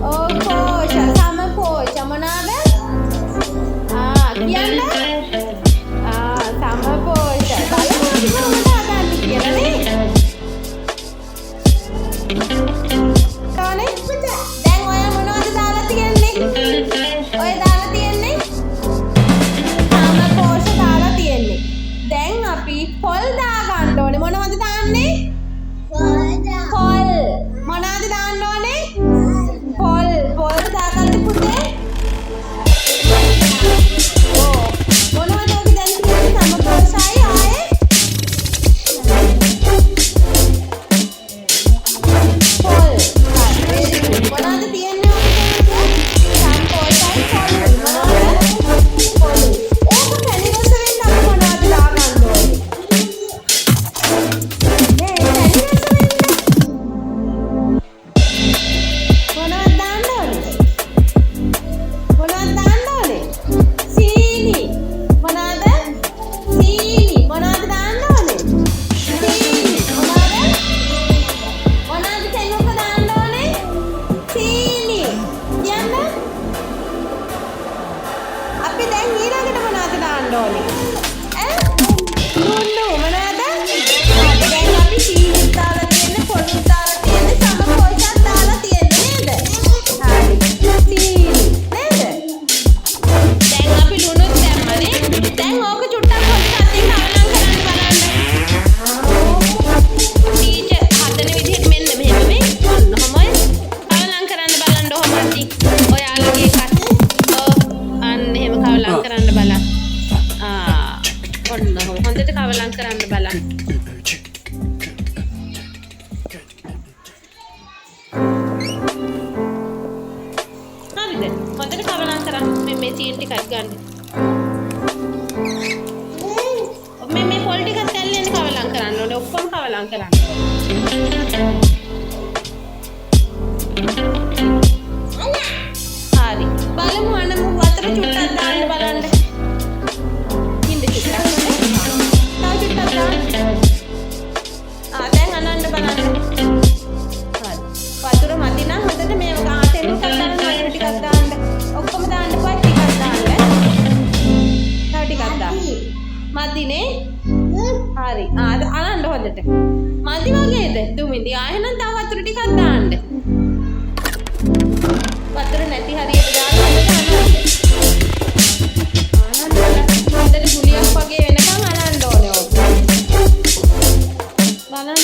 ඕකෝෂ සමපෝෂ මොනවාද? කියන්න. සමපෝෂ. බලමු අපි කොහොමද හදන්නේ කියලා නේ. දැන් ඔයා මොනවද දාලා තියන්නේ? ඔය දාලා තියන්නේ සමපෝෂ දාලා තියන්නේ. දැන් අපි පොල් දා ගන්න ඕනේ. මොනවද දාන්නේ? පොල්. මොනවද දාන්න ඕනේ? පොල්. පොල් දාගන්න පුතේ. ඕ මොනවද ඔක දැන් කියන්නේ සමපෝෂයි ආයේ පොල්. මොනවද තියන්නේ ඔක සමපෝෂයි පොල්. මොනවද? පොල්. ඕක පැණි රස වෙන්න අපි මොනවද දාගන්න ඕනේ? නේ පැණි රස වෙන්න මොනවද දාන්න ඕනේ? මොනවද දාන්න ඕනේ? සීනි. මොනවද? සීනි. මොනවද දාන්න ඕනේ? සීනි. මොනවද? මොනවද කෙනෙක් දාන්න ඕනේ? සීනි. කියන්න. අපි දැන් ඊළඟට මොනවද දාන්න ඕනේ? ලුණු. මොනවද? දැන් අපි සීනි දාලා තියෙන්නේ, පොඩි දාලා තියෙන්නේ, සමපෝෂක් දාලා තියෙන්නේ නේද? හරි. සීනි නේද? දැන් අපි ලුණුත් දැම්මනේ. දැන් ඕක චුට්ටක් පොඩි සතින් කලනම් කරන්න බලන්න. ටීචර් හදන විදිහට මෙන්න මෙහෙම මේ. ඔන්න ඔහමයි. කලනම් කරන්න බලන්න ඔහමයි. ඔයාලගේ එකත්. අන්න එහෙම කලනම් කරන්න බලන්න. ඔන්න ඔහොම. හොඳට කලනම් කරන්න බලන්න. හරිද? හොඳට කලනම් කරන්න. මේ සීන් ටිකක් ගන්න. මේ පොල් ටිකත් ඇල්ලෙන් කවලම් කරන්න ඕනේ. ඔක්කොම කවලම් කරන්න. හරි. බලමු අනමු වතුර චුට්ටක් දාන්න බලන්න. හින්ද චුට්ටක්. තව චුට්ටක් දාන්න. දැන් අනන්න බලන්න. හරි. වතුර මදි නම් හොඳට මේක ආතෙන් ටිකක් දාන්න වතුර ටිකක් දාන්න. ඔක්කොම දාන්න පොත් ටිකක් දාන්න. තව ටිකක් දාන්න. මදිනේ? හරි. අනන්න හොඳට. මදි වගේද? දුමින්දි ආයෙනම් තව වතුර ටිකක් දාන්න. වතුර නැති හරියට දාන්න හොඳට අනන්න. හොඳට ගුලියක් වගේ වෙනකන් අනන්න ඕනේ ඕක. බලන්න.